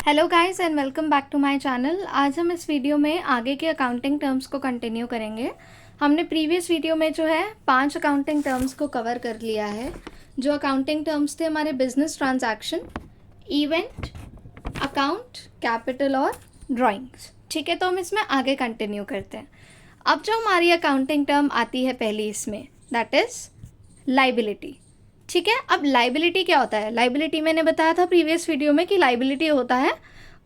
Hello guys and welcome back to my channel. आज हम इस वीडियो में आगे के अकाउंटिंग टर्म्स को कंटिन्यू करेंगे। हमने प्रीवियस वीडियो में जो है 5 अकाउंटिंग टर्म्स को कवर कर लिया है। जो अकाउंटिंग टर्म्स थे हमारे business transaction, event, account, capital और ड्राइंग्स। ठीक है, तो हम इसमें आगे कंटिन्यू करते हैं। अब जो हमारी अकाउंटिंग टर्म आती है पहली इसमें, दैट इज़ लाइबिलिटी। ठीक है, अब लाइबिलिटी क्या होता है? लाइबिलिटी मैंने बताया था प्रीवियस वीडियो में कि लाइबिलिटी होता है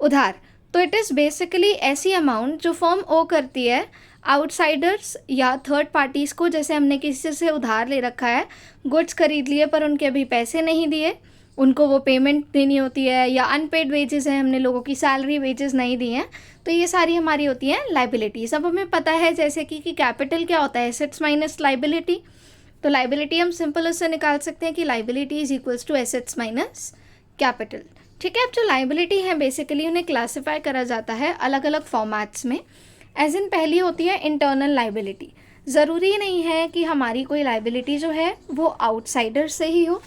उधार। तो इट इज़ बेसिकली ऐसी अमाउंट जो फर्म ओ करती है आउटसाइडर्स या थर्ड पार्टीज़ को। जैसे हमने किसी से उधार ले रखा है, गुड्स खरीद लिए पर उनके अभी पैसे नहीं दिए, उनको वो पेमेंट देनी होती है, या अनपेड वेजेस हैं, हमने लोगों की सैलरी वेजेस नहीं दी हैं, तो ये सारी हमारी होती हैं लाइबिलिटीज़। अब हमें पता है जैसे कि कैपिटल क्या होता है, एसेट्स माइनस लाइबिलिटी। तो लाइबिलिटी हम सिंपल उससे निकाल सकते हैं कि liability is equals to assets minus capital. ठीक है, अब जो लाइबिलिटी है बेसिकली उन्हें क्लासिफाई करा जाता है अलग अलग फॉर्मेट्स में। एज इन पहली होती है इंटरनल लाइबिलिटी। ज़रूरी नहीं है कि हमारी कोई लाइबिलिटी जो है वो आउटसाइडर से ही हो।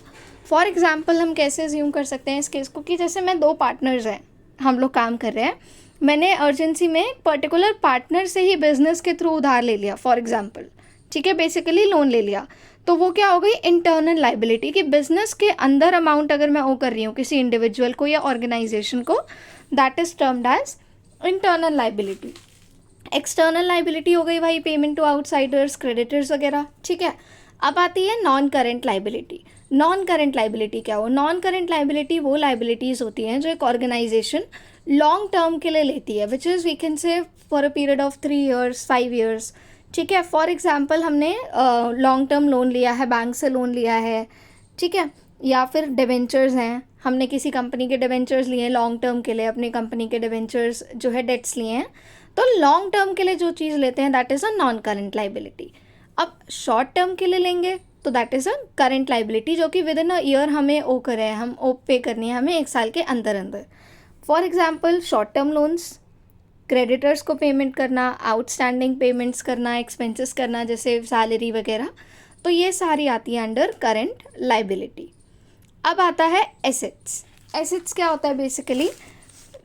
फॉर एग्जाम्पल हम कैसे ज्यूम कर सकते हैं इस केस को कि जैसे मैं 2 पार्टनर्स हैं, हम लोग काम कर रहे हैं, मैंने अर्जेंसी में एक पर्टिकुलर पार्टनर से ही बिजनेस के थ्रू उधार ले लिया फॉर एग्जाम्पल। ठीक है, बेसिकली लोन ले लिया, तो वो क्या हो गई इंटरनल लाइबिलिटी। कि बिजनेस के अंदर अमाउंट अगर मैं ओ कर रही हूँ किसी इंडिविजुअल को या ऑर्गेनाइजेशन को, that is termed as internal liability. External liability हो गई भाई पेमेंट टू आउटसाइडर्स, क्रेडिटर्स वगैरह। ठीक है, अब आती है non current liability. Non current liability क्या हो? नॉन करेंट लाइबिलिटी वो लाइबिलिटीज़ होती हैं जो एक ऑर्गेनाइजेशन लॉन्ग टर्म के लिए लेती है, which is we can say for a period of 3 years 5 years। ठीक है, फॉर एग्जांपल हमने लॉन्ग टर्म लोन लिया है, बैंक से लोन लिया है, ठीक है, या फिर डिवेंचर्स हैं, हमने किसी कंपनी के डिवेंचर्स लिए हैं लॉन्ग टर्म के लिए, अपनी कंपनी के डिवेंचर्स जो है डेट्स लिए हैं। तो लॉन्ग टर्म के लिए जो चीज़ लेते हैं that is a non current liability. अब शॉर्ट टर्म के लिए लेंगे तो that is a current liability, जो कि विद इन अ ईयर हमें ओ करें, हम ओ पे करनी है हमें 1 साल के अंदर अंदर। For example short term loans, creditors को पेमेंट करना, आउटस्टैंडिंग पेमेंट्स करना, एक्सपेंसेस करना जैसे सैलरी वगैरह, तो ये सारी आती है अंडर करेंट लाइबिलिटी। अब आता है एसेट्स। एसेट्स क्या होता है? बेसिकली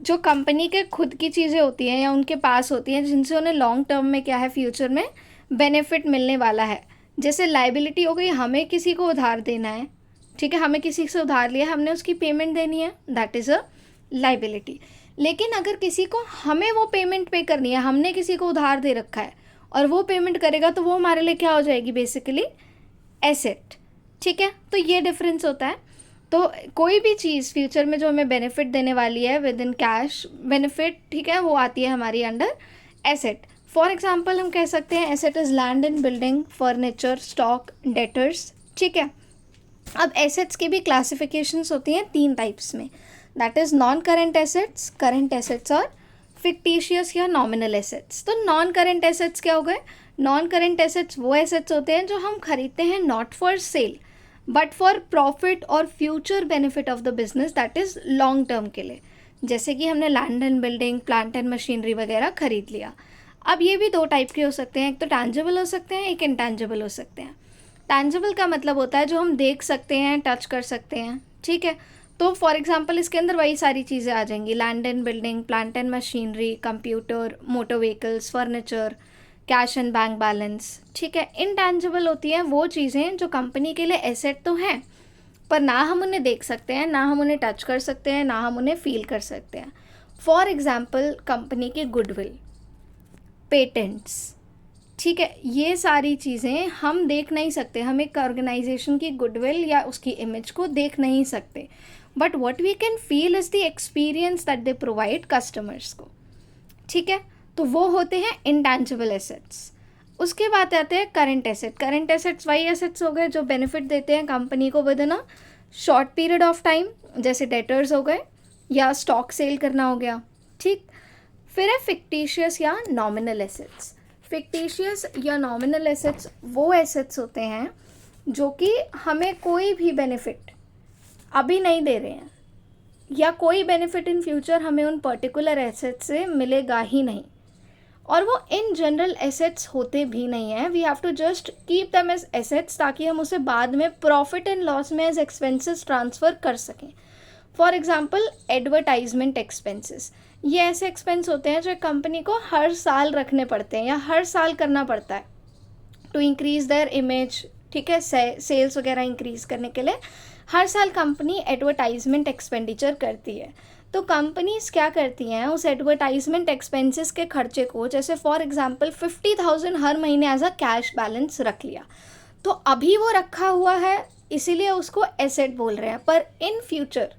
जो कंपनी के खुद की चीज़ें होती हैं या उनके पास होती हैं जिनसे उन्हें लॉन्ग टर्म में क्या है फ्यूचर में बेनिफिट मिलने वाला है। जैसे लाइबिलिटी हो गई, हमें किसी को उधार देना है, ठीक है, हमें किसी से उधार लिया, हमने उसकी पेमेंट देनी है, दैट इज़ अ लाइबिलिटी। लेकिन अगर किसी को हमें वो पेमेंट पे करनी है, हमने किसी को उधार दे रखा है और वो पेमेंट करेगा, तो वो हमारे लिए क्या हो जाएगी? Basically asset. ठीक है, तो ये डिफरेंस होता है। तो कोई भी चीज़ फ्यूचर में जो हमें बेनिफिट देने वाली है विद इन कैश बेनिफिट, ठीक है, वो आती है हमारी अंडर एसेट। फॉर एग्जाम्पल हम कह सकते हैं asset is land and building, furniture, stock, debtors. ठीक है, अब एसेट्स की भी क्लासिफिकेशंस होती हैं 3 टाइप्स में, that is non current assets, current assets और फिक्टिशियस या नॉमिनल एसेट्स। तो नॉन करेंट एसेट्स क्या हो गए? नॉन करेंट एसेट्स वो एसेट्स होते हैं जो हम खरीदते हैं not for sale but for profit और future benefit of the business, that is long term के लिए। जैसे कि हमने land and building, plant and machinery वगैरह खरीद लिया। अब ये भी 2 टाइप के हो सकते हैं, एक तो टैंजिबल हो सकते हैं, एक इंटैंजिबल हो सकते हैं। टैंजिबल का मतलब होता है जो हम देख सकते हैं, टच कर सकते हैं। ठीक है, तो फॉर एग्जांपल इसके अंदर वही सारी चीज़ें आ जाएंगी, land and building, plant and machinery, computer, motor vehicles, furniture, cash and bank balance. ठीक है, इनटैंजिबल होती हैं वो चीज़ें जो कंपनी के लिए एसेट तो हैं पर ना हम उन्हें देख सकते हैं, ना हम उन्हें टच कर सकते हैं, ना हम उन्हें फील कर सकते हैं। फॉर एग्जाम्पल कंपनी की गुडविल, पेटेंट्स। ठीक है, ये सारी चीज़ें हम देख नहीं सकते, हम एक ऑर्गेनाइजेशन की गुडविल या उसकी इमेज को देख नहीं सकते, but what we can feel is the experience that they provide customers को। ठीक है, तो वो होते हैं इंटैंजिबल एसेट्स। उसके बाद आते हैं करेंट एसेट। करेंट एसेट्स वही एसेट्स हो गए जो बेनिफिट देते हैं कंपनी को with in a short period of time, जैसे डेटर्स हो गए या स्टॉक सेल करना हो गया। ठीक, फिर है फिक्टिशियस या नॉमिनल एसेट्स। फिक्टिशियस या नॉमिनल एसेट्स वो एसेट्स होते हैं जो कि हमें कोई भी बेनिफिट अभी नहीं दे रहे हैं या कोई बेनिफिट इन फ्यूचर हमें उन पर्टिकुलर एसेट से मिलेगा ही नहीं, और वो इन जनरल एसेट्स होते भी नहीं हैं। We have to just keep them as assets ताकि हम उसे बाद में प्रॉफिट एंड लॉस में एज एक्सपेंसेस ट्रांसफ़र कर सकें। फॉर एग्जाम्पल एडवर्टाइजमेंट एक्सपेंसेस, ये ऐसे एक्सपेंस होते हैं जो एक कंपनी को हर साल रखने पड़ते हैं या हर साल करना पड़ता है टू इंक्रीज़ देयर इमेज, ठीक है, सेल्स वगैरह इंक्रीज़ करने के लिए हर साल कंपनी एडवर्टाइजमेंट एक्सपेंडिचर करती है। तो कंपनीज क्या करती हैं, उस एडवर्टाइजमेंट एक्सपेंसेस के खर्चे को, जैसे फॉर एग्जांपल 50,000 हर महीने एज अ कैश बैलेंस रख लिया, तो अभी वो रखा हुआ है इसीलिए उसको एसेट बोल रहे हैं, पर इन फ्यूचर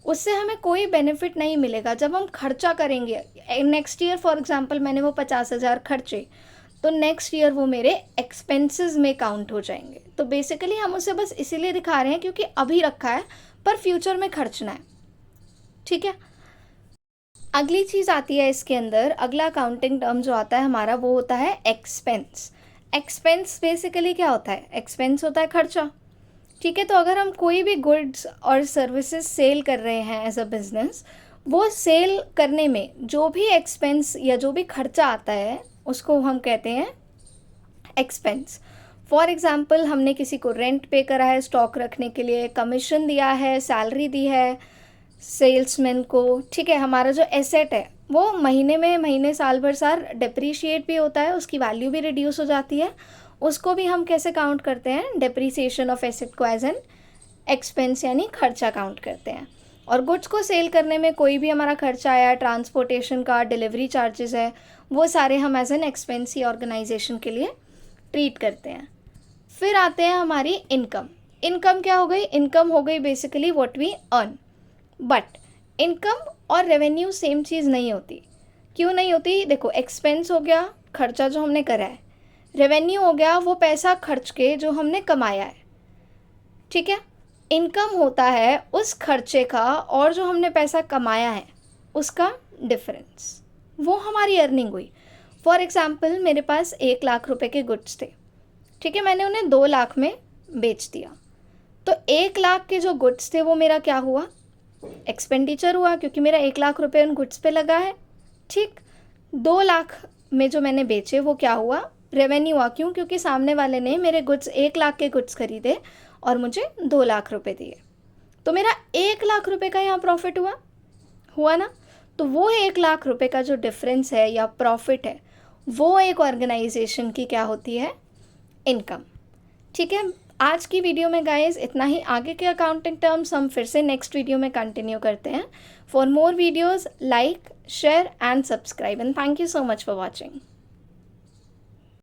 उससे हमें कोई बेनिफिट नहीं मिलेगा। जब हम खर्चा करेंगे नेक्स्ट ईयर, फॉर एग्जांपल मैंने वो 50,000 खर्चे, तो नेक्स्ट ईयर वो मेरे एक्सपेंसेस में काउंट हो जाएंगे। तो बेसिकली हम उसे बस इसीलिए दिखा रहे हैं क्योंकि अभी रखा है पर फ्यूचर में खर्चना है, ठीक है। अगली चीज़ आती है इसके अंदर, अगला अकाउंटिंग टर्म जो आता है हमारा वो होता है एक्सपेंस। एक्सपेंस बेसिकली क्या होता है, एक्सपेंस होता है खर्चा, ठीक है। तो अगर हम कोई भी गुड्स और सर्विसेज सेल कर रहे हैं एज अ बिजनेस, वो सेल करने में जो भी एक्सपेंस या जो भी खर्चा आता है उसको हम कहते हैं एक्सपेंस। फॉर एग्जाम्पल हमने किसी को रेंट पे करा है स्टॉक रखने के लिए, कमीशन दिया है, सैलरी दी है सेल्समैन को, ठीक है। हमारा जो एसेट है वो महीने साल भर साल डिप्रिशिएट भी होता है, उसकी वैल्यू भी रिड्यूस हो जाती है, उसको भी हम कैसे काउंट करते हैं, डिप्रिसिएशन ऑफ एसेट को एज एन एक्सपेंस यानी खर्चा काउंट करते हैं। और गुड्स को सेल करने में कोई भी हमारा खर्चा आया, ट्रांसपोर्टेशन का, डिलीवरी चार्जेस है, वो सारे हम एज एन एक्सपेंस ही ऑर्गेनाइजेशन के लिए ट्रीट करते हैं। फिर आते हैं हमारी इनकम। इनकम क्या हो गई, इनकम हो गई basically what we earn. But income और रेवेन्यू सेम चीज़ नहीं होती। क्यों नहीं होती, देखो एक्सपेंस हो गया खर्चा जो हमने करा है, रेवेन्यू हो गया वो पैसा खर्च के जो हमने कमाया है, ठीक है। इनकम होता है उस खर्चे का और जो हमने पैसा कमाया है उसका डिफरेंस, वो हमारी अर्निंग हुई। फॉर एग्जाम्पल मेरे पास 1 लाख रुपए के गुड्स थे, ठीक है, मैंने उन्हें 2 लाख में बेच दिया, तो 1 लाख के जो गुड्स थे वो मेरा क्या हुआ, एक्सपेंडिचर हुआ, क्योंकि मेरा 1 लाख रुपए उन गुड्स पे लगा है, ठीक। 2 लाख में जो मैंने बेचे वो क्या हुआ, रेवेन्यू हुआ। क्यों, क्योंकि सामने वाले ने मेरे गुड्स 1 लाख के गुड्स खरीदे और मुझे 2 लाख रुपए दिए, तो मेरा 1 लाख रुपए का यहाँ प्रॉफिट हुआ ना। तो वो 1 लाख रुपए का जो डिफरेंस है या प्रॉफिट है वो एक ऑर्गेनाइजेशन की क्या होती है, इनकम, ठीक है। आज की वीडियो में गाइस इतना ही, आगे के अकाउंटिंग टर्म्स हम फिर से नेक्स्ट वीडियो में कंटिन्यू करते हैं। For more videos like, share and subscribe, and thank you so much for watching.